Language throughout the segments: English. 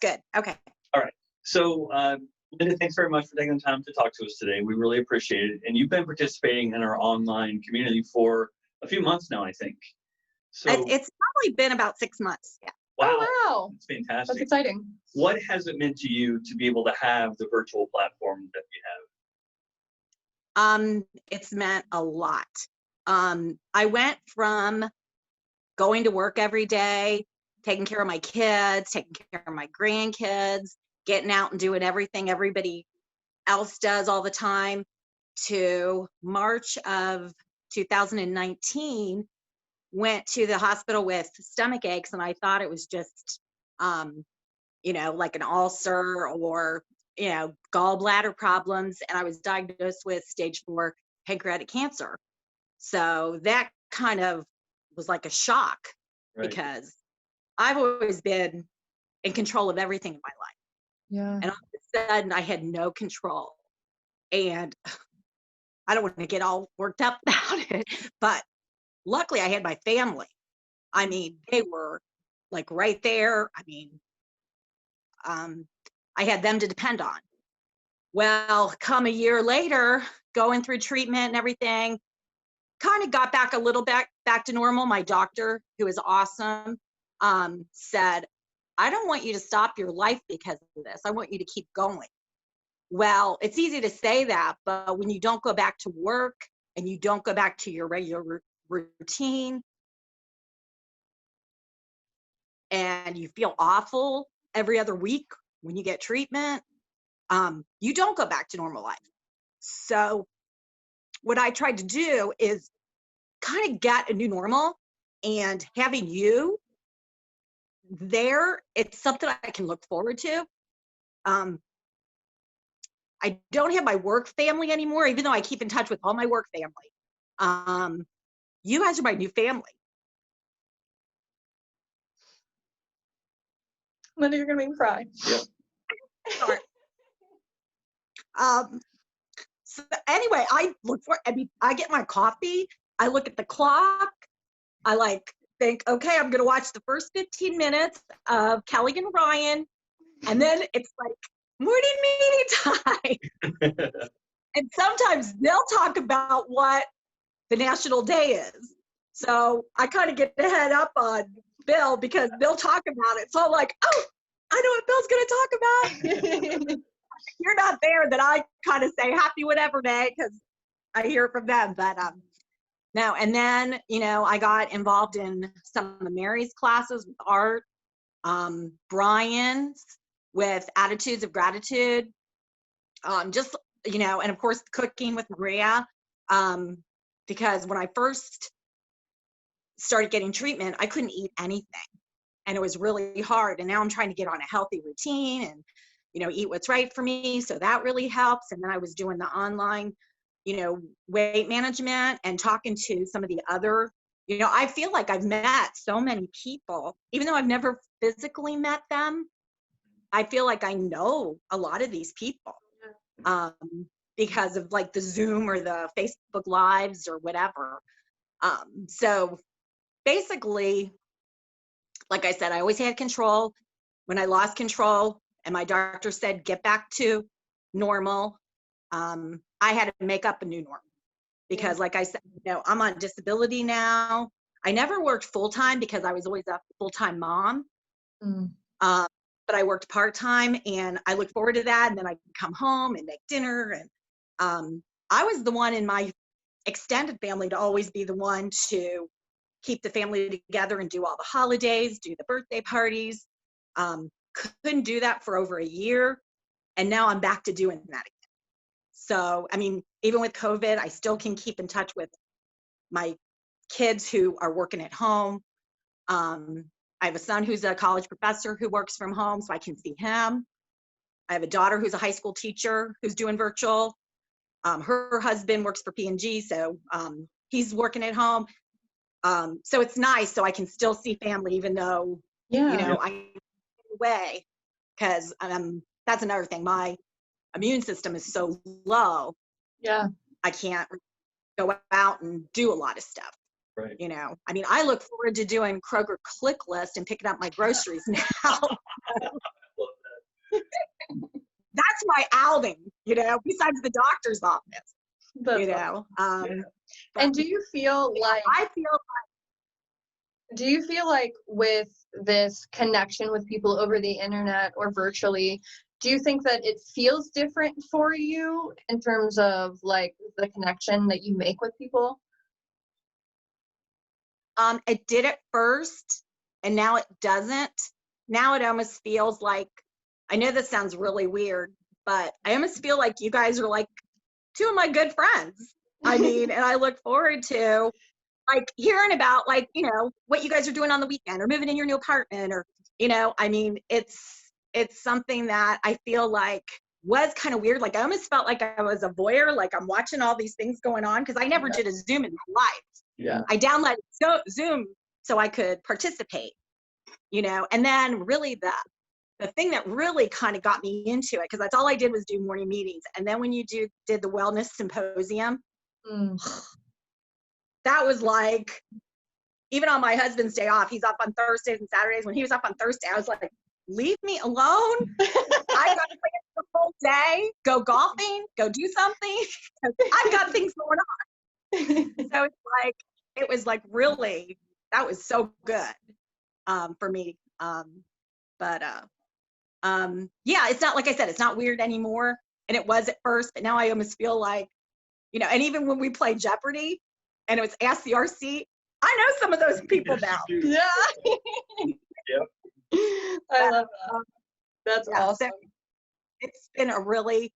good. Okay. All right. So, Linda, thanks very much for taking the time to talk to us today. We really appreciate it. And you've been participating in our online community for a few months now, I think. So It's probably been about 6 months. Yeah. wow. Oh, wow. That's fantastic. That's exciting. What has it meant to you to be able to have the virtual platform that you have? It's meant a lot. I went from going to work every day, taking care of my kids, taking care of my grandkids, getting out and doing everything everybody else does all the time, to March of 2019, went to the hospital with stomach aches, and I thought it was just, like an ulcer or, gallbladder problems. And I was diagnosed with stage 4 pancreatic cancer. So that kind of was like a shock, Right. because I've always been in control of everything in my life. Yeah. And all of a sudden I had no control. And I don't want to get all worked up about it, but luckily I had my family. I mean, they were like right there. I mean, I had them to depend on. Well, come a year later, going through treatment and everything, kind of got back a little back to normal. My doctor, who is awesome, said, I don't want you to stop your life because of this. I want you to keep going. Well, it's easy to say that, but when you don't go back to work and you don't go back to your regular routine and you feel awful every other week when you get treatment, you don't go back to normal life. So what I tried to do is kind of get a new normal, and having you there, it's something I can look forward to. I don't have my work family anymore, even though I keep in touch with all my work family. You guys are my new family. Linda, you're gonna make me cry. Yep. Sorry. So anyway, I get my coffee, I look at the clock, I think, okay, I'm gonna watch the first 15 minutes of Kelly and Ryan, and then it's like morning meeting time. And sometimes they'll talk about what the national day is. So I kind of get the head up on Bill because they'll talk about it. So I'm like, oh, I know what Bill's gonna talk about. You're not there, that I kind of say happy whatever day because I hear from them. But no, and then I got involved in some of Mary's classes with art, Brian's with attitudes of gratitude, and of course cooking with Maria, because when I first started getting treatment, I couldn't eat anything, and it was really hard. And now I'm trying to get on a healthy routine and eat what's right for me. So that really helps. And then I was doing the online, weight management and talking to some of the other, I feel like I've met so many people, even though I've never physically met them. I feel like I know a lot of these people, because of like the Zoom or the Facebook Lives or whatever. So basically, like I said, I always had control. When I lost control and my doctor said, get back to normal, I had to make up a new normal, because like I said, I'm on disability now. I never worked full-time because I was always a full-time mom. But I worked part-time, and I look forward to that. And then I can come home and make dinner. And I was the one in my extended family to always be the one to keep the family together and do all the holidays, do the birthday parties. Couldn't do that for over a year. And now I'm back to doing that again. So, I mean, even with COVID, I still can keep in touch with my kids who are working at home. I have a son who's a college professor who works from home, so I can see him. I have a daughter who's a high school teacher who's doing virtual. Her husband works for P&G, so he's working at home. So it's nice, so I can still see family, even though, I'm away, because that's another thing. My immune system is so low. Yeah. I can't go out and do a lot of stuff. Right. I mean, I look forward to doing Kroger Click List and picking up my groceries now. my outing, you know, besides the doctor's office, That's you awesome. know. And do you feel like I feel with this connection with people over the internet or virtually, do you think that it feels different for you in terms of like the connection that you make with people? it did at first, and now it doesn't. Now it almost feels like, I know this sounds really weird, but I almost feel like you guys are like two of my good friends. I mean, and I look forward to like hearing about like, you know, what you guys are doing on the weekend or moving in your new apartment or, you know, I mean, it's something that I feel like was kind of weird. Like I almost felt like I was a voyeur, like I'm watching all these things going on because I never did a Zoom in my life. Yeah. I downloaded Zoom so I could participate, you know, and then really the thing that really kind of got me into it, because that's all I did was do morning meetings. And then when you did the wellness symposium, that was like, even on my husband's day off, he's off on Thursdays and Saturdays. When he was off on Thursday, I was like, leave me alone. I've got to plan the whole day, go golfing, go do something. I've got things going on. So it's like, it was like really, that was so good for me. Yeah, it's not, like I said, it's not weird anymore. And it was at first, but now I almost feel like, you know, and even when we played Jeopardy and it was Ask the RC, I know some of those people now. Yeah. Yep. I love that. That's Yeah, awesome. so it's been a really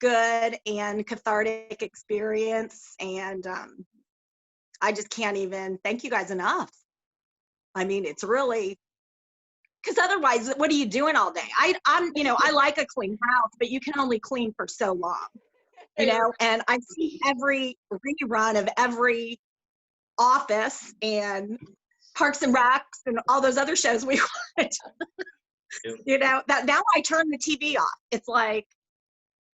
good and cathartic experience. And I just can't even thank you guys enough. I mean, it's really, because otherwise, what are you doing all day? I'm, you know, I like a clean house, but you can only clean for so long, you know, and I've seen every rerun of every Office and Parks and Recs and all those other shows we watch. Yep. You know, that now I turn the TV off. It's like,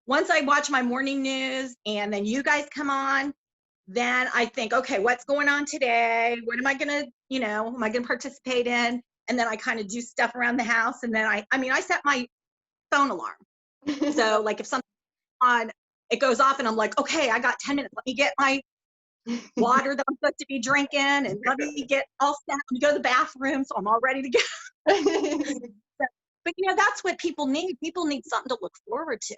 once I watch my morning news and then you guys come on, then I think, okay, what's going on today? What am I going to, you know, am I going to participate in? And then I kind of do stuff around the house. And then I mean, I set my phone alarm. So like if something's on, it goes off and I'm like, okay, I got 10 minutes. Let me get my water that I'm supposed to be drinking and let me get all set. Let me go to the bathroom so I'm all ready to go. But you know, that's what people need. People need something to look forward to.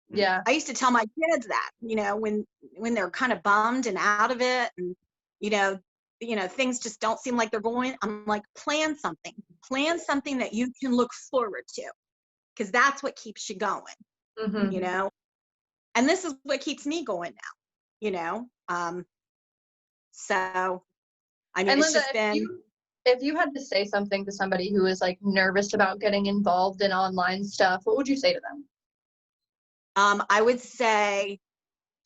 Yeah. I used to tell my kids that, you know, when they're kind of bummed and out of it and, you know, things just don't seem like they're going, I'm like, plan something that you can look forward to, because that's what keeps you going, Mm-hmm. you know, and this is what keeps me going now, you know. So, I mean, And it's Linda, just been, if you had to say something to somebody who is like nervous about getting involved in online stuff, what would you say to them? I would say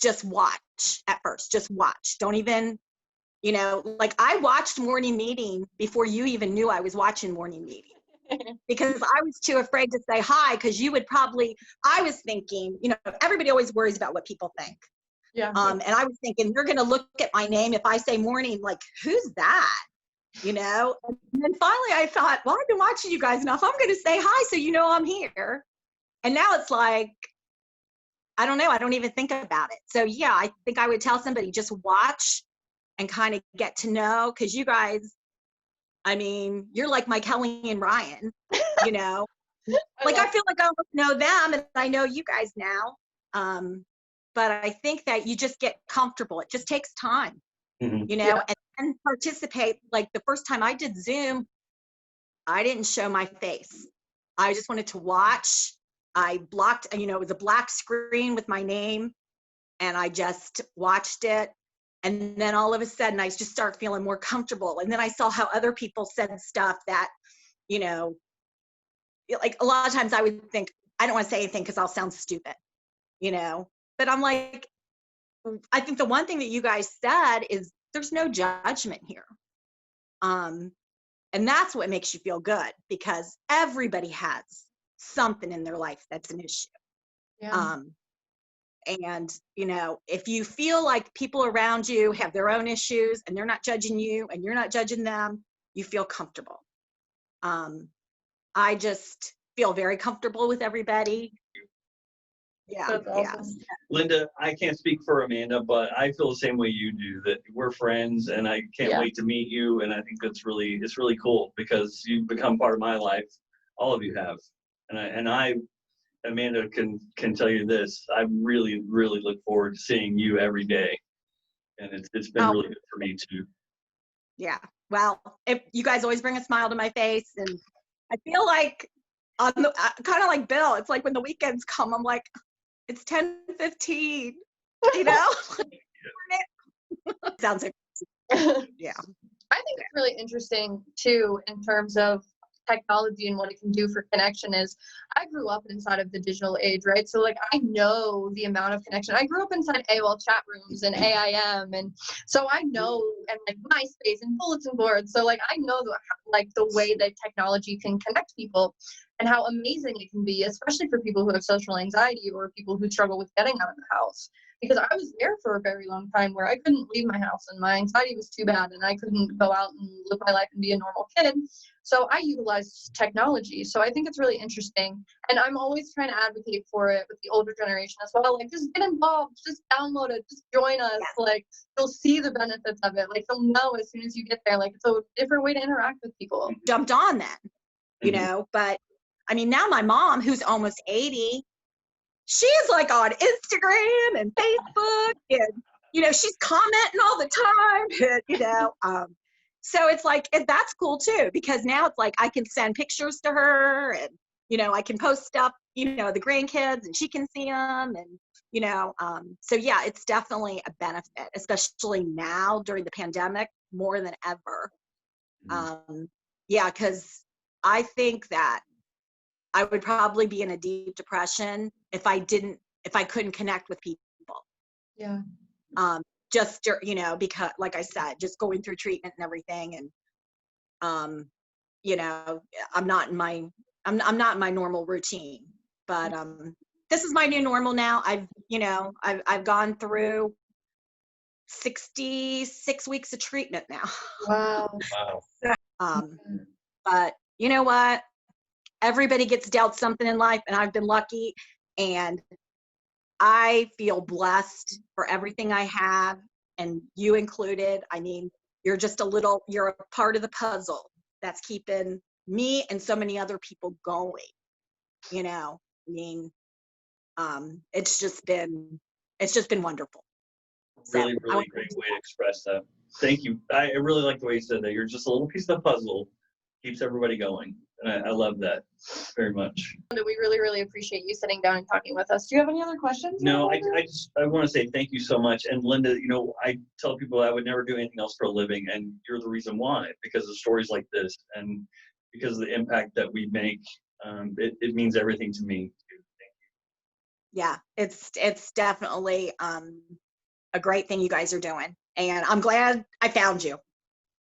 just watch at first, just watch. Don't even, you know, like I watched morning meeting before you even knew I was watching morning meeting because I was too afraid to say hi, because you would probably, I was thinking, you know, everybody always worries about what people think. Yeah. And I was thinking, you're going to look at my name if I say morning, like, who's that? You know? And then finally I thought, well, I've been watching you guys enough. I'm going to say hi so you know I'm here. And now it's like, I don't know. I don't even think about it. So yeah, I think I would tell somebody, just watch and kind of get to know, because you guys, I mean, you're like my Kelly and Ryan, you know? Like I feel like I almost know them and I know you guys now. But I think that you just get comfortable. It just takes time, you know, and participate. Like the first time I did Zoom, I didn't show my face. I just wanted to watch. I blocked, you know, it was a black screen with my name, and I just watched it. And then all of a sudden I just started feeling more comfortable. And then I saw how other people said stuff that, you know, like a lot of times I would think, I don't want to say anything because I'll sound stupid, you know, but I'm like, I think the one thing that you guys said is there's no judgment here. And that's what makes you feel good, because everybody has something in their life that's an issue. Yeah. And, you know, if you feel like people around you have their own issues and they're not judging you and you're not judging them, you feel comfortable. I just feel very comfortable with everybody. Yeah. That's Yeah. awesome. Linda, I can't speak for Amanda, but I feel the same way you do, that we're friends and I can't Yeah. wait to meet you. And I think it's really cool because you've become part of my life. All of you have. And I Amanda can tell you this. I really look forward to seeing you every day. And it's been Oh. really good for me too. Yeah. Well, if you guys always bring a smile to my face, and I feel like on the kind of like Bill, it's like when the weekends come, I'm like, it's 10:15, you know? Sounds like, yeah. I think it's really interesting too in terms of technology and what it can do for connection. Is I grew up inside of the digital age, right? So like I know the amount of connection. I grew up inside AOL chat rooms and AIM, and so I know, and like MySpace and bulletin boards. So like I know the way that technology can connect people and how amazing it can be, especially for people who have social anxiety or people who struggle with getting out of the house. Because I was there for a very long time where I couldn't leave my house and my anxiety was too bad and I couldn't go out and live my life and be a normal kid. So I utilized technology. So I think it's really interesting. And I'm always trying to advocate for it with the older generation as well. Like, just get involved, just download it, just join us. Yeah. Like, you'll see the benefits of it. Like, you'll know as soon as you get there. Like, it's a different way to interact with people. Jumped on then, you Mhm. know, but I mean, now my mom, who's almost 80, she's like on Instagram and Facebook, and you know, she's commenting all the time, and, you know, so it's like, and that's cool too, because now it's like I can send pictures to her, and you know, I can post stuff, you know, the grandkids, and she can see them, and you know, so yeah, it's definitely a benefit, especially now during the pandemic more than ever. Yeah, because I think that I would probably be in a deep depression if I couldn't connect with people. Yeah. Just, you know, because like I said, just going through treatment and everything. And, you know, I'm not in my normal routine, but, this is my new normal now. I've gone through 66 weeks of treatment now. Wow. Wow. But you know what? Everybody gets dealt something in life, and I've been lucky, and I feel blessed for everything I have, and you included. I mean, you're a part of the puzzle that's keeping me and so many other people going, you know. I mean, it's just been wonderful. Really great way to express that. Thank you. I really like the way you said that. You're just a little piece of the puzzle, keeps everybody going. And I love that very much. We really appreciate you sitting down and talking with us. Do you have any other questions? No, I want to say thank you so much. And Linda, you know, I tell people I would never do anything else for a living, and you're the reason why, because of stories like this and because of the impact that we make. It means everything to me. Yeah, it's definitely a great thing you guys are doing, and I'm glad I found you.